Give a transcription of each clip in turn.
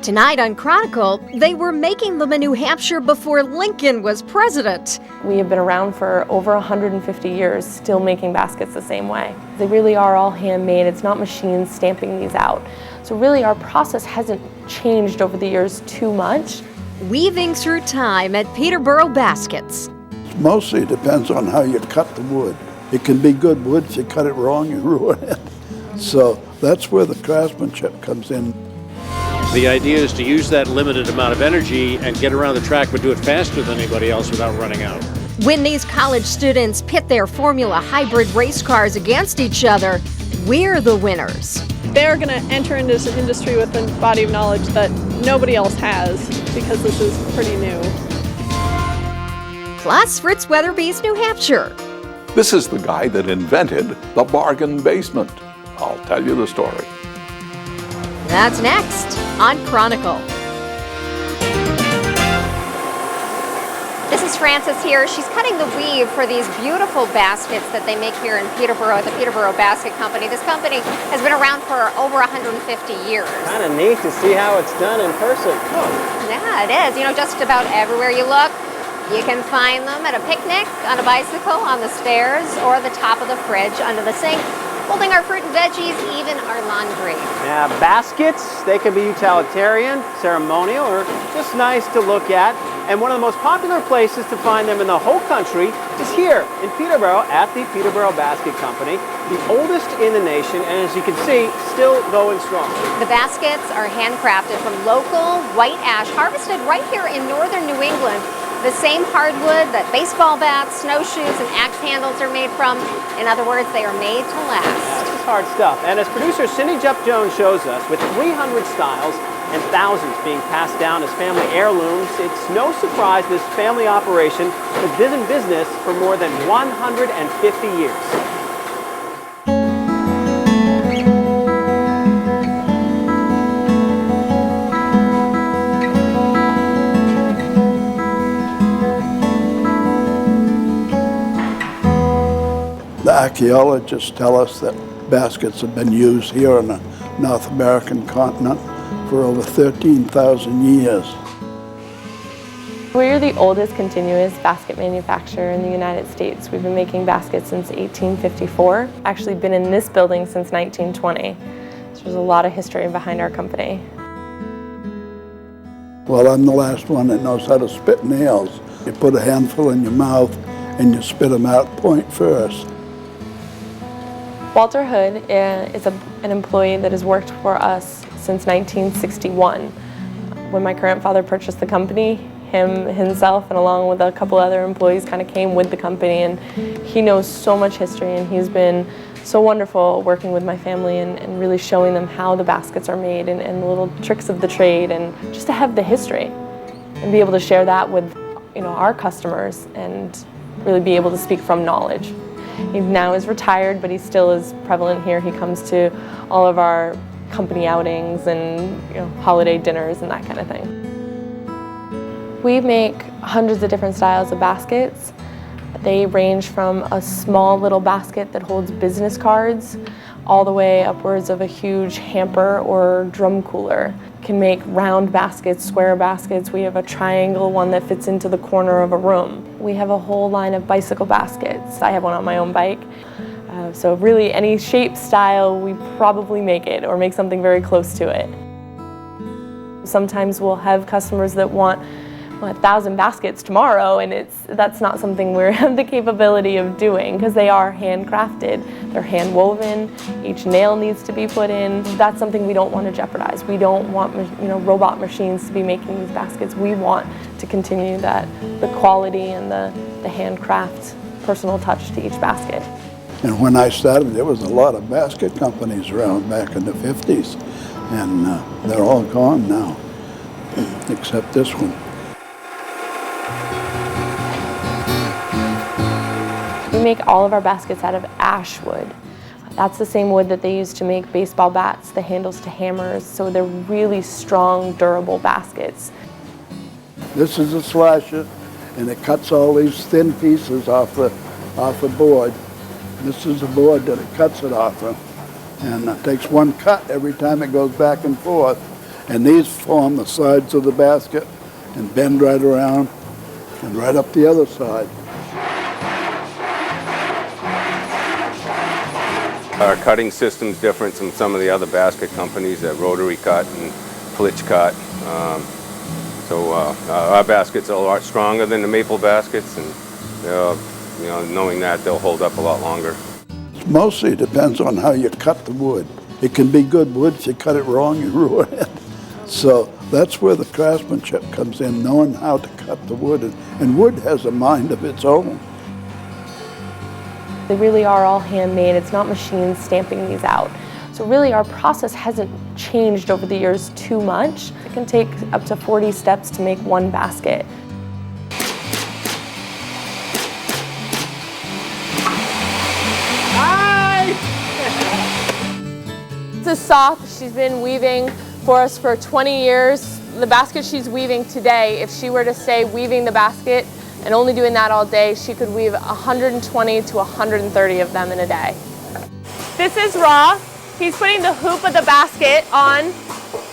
Tonight on Chronicle, they were making them in New Hampshire before Lincoln was president. We have been around for over 150 years, still making baskets the same way. They really are all handmade. It's not machines stamping these out. So really our process hasn't changed over the years too much. Weaving through time at Peterboro Baskets. Mostly it depends on how you cut the wood. It can be good wood. If you cut it wrong, you ruin it. So that's where the craftsmanship comes in. The idea is to use that limited amount of energy and get around the track, but do it faster than anybody else without running out. When these college students pit their Formula hybrid race cars against each other, we're the winners. They're going to enter into this industry with a body of knowledge that nobody else has, because this is pretty new. Plus, Fritz Weatherby's New Hampshire. This is the guy that invented the bargain basement. I'll tell you the story. That's next on Chronicle. This is Frances here. She's cutting the weave for these beautiful baskets that they make here in Peterboro at the Peterboro Basket Company. This company has been around for over 150 years. Kind of neat to see how it's done in person. Oh. Yeah, it is. You know, just about everywhere you look, you can find them at a picnic, on a bicycle, on the stairs, or the top of the fridge, under the sink, holding our fruit and veggies, even our laundry. Yeah, baskets, they can be utilitarian, ceremonial, or just nice to look at. And one of the most popular places to find them in the whole country is here in Peterboro at the Peterboro Basket Company, the oldest in the nation, and as you can see, still going strong. The baskets are handcrafted from local white ash, harvested right here in northern New England. The same hardwood that baseball bats, snowshoes, and axe handles are made from. In other words, they are made to last. Yeah, this is hard stuff. And as producer Cindy Jupp-Jones shows us, with 300 styles and thousands being passed down as family heirlooms, it's no surprise this family operation has been in business for more than 150 years. The archaeologists tell us that baskets have been used here on the North American continent for over 13,000 years. We're the oldest continuous basket manufacturer in the United States. We've been making baskets since 1854. Actually been in this building since 1920. So there's a lot of history behind our company. Well, I'm the last one that knows how to spit nails. You put a handful in your mouth and you spit them out point first. Walter Hood is an employee that has worked for us since 1961. When my grandfather purchased the company, himself and along with a couple other employees kind of came with the company, and he knows so much history, and he's been so wonderful working with my family and really showing them how the baskets are made and the little tricks of the trade, and just to have the history and be able to share that with our customers and really be able to speak from knowledge. He now is retired, but he still is prevalent here. He comes to all of our company outings and holiday dinners and that kind of thing. We make hundreds of different styles of baskets. They range from a small little basket that holds business cards all the way upwards of a huge hamper or drum cooler. Can make round baskets, square baskets. We have a triangle one that fits into the corner of a room. We have a whole line of bicycle baskets. I have one on my own bike. So really any shape, style, we probably make it or make something very close to it. Sometimes we'll have customers that want 1,000 baskets tomorrow, and that's not something we have the capability of doing because they are handcrafted. They're hand woven. Each nail needs to be put in. That's something we don't want to jeopardize. We don't want robot machines to be making these baskets. We want to continue the quality and the handcraft personal touch to each basket. And when I started, there was a lot of basket companies around back in the 50s, and they're all gone now, except this one. We make all of our baskets out of ash wood. That's the same wood that they use to make baseball bats, the handles to hammers, so they're really strong, durable baskets. This is a slasher, and it cuts all these thin pieces off the board. This is the board that it cuts it off of, and it takes one cut every time it goes back and forth, And these form the sides of the basket and bend right around and right up the other side. Our cutting system's different from some of the other basket companies that rotary cut and flitch cut. Our baskets are a lot stronger than the maple baskets, and knowing that, they'll hold up a lot longer. Mostly depends on how you cut the wood. It can be good wood. If you cut it wrong, you ruin it. So that's where the craftsmanship comes in, knowing how to cut the wood. And wood has a mind of its own. They really are all handmade. It's not machines stamping these out. So really our process hasn't changed over the years too much. It can take up to 40 steps to make one basket. This is Soth. She's been weaving for us for 20 years. The basket she's weaving today, if she were to stay weaving the basket and only doing that all day, she could weave 120 to 130 of them in a day. This is Raw. He's putting the hoop of the basket on.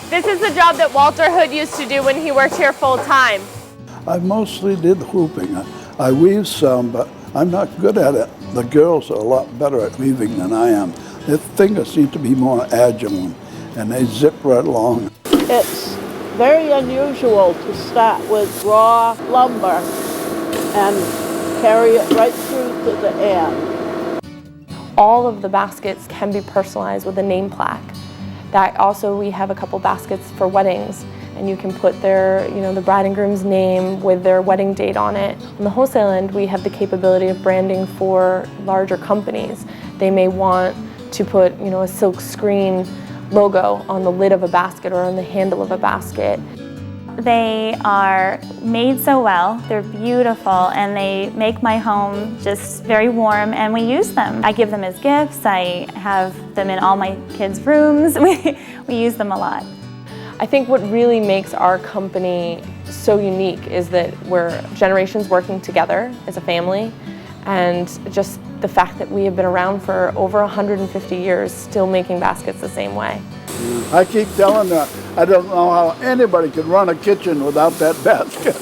This is the job that Walter Hood used to do when he worked here full time. I mostly did hooping. I weave some, but I'm not good at it. The girls are a lot better at weaving than I am. Their fingers seem to be more agile, and they zip right along. It's very unusual to start with raw lumber and carry it right through to the end. All of the baskets can be personalized with a name plaque. That also, we have a couple baskets for weddings, and you can put their, the bride and groom's name with their wedding date on it. On the wholesale end, we have the capability of branding for larger companies. They may want to put, a silk screen logo on the lid of a basket or on the handle of a basket. They are made so well, they're beautiful, and they make my home just very warm, and we use them. I give them as gifts, I have them in all my kids' rooms, we use them a lot. I think what really makes our company so unique is that we're generations working together as a family, and just the fact that we have been around for over 150 years still making baskets the same way. I keep telling her, I don't know how anybody could run a kitchen without that basket.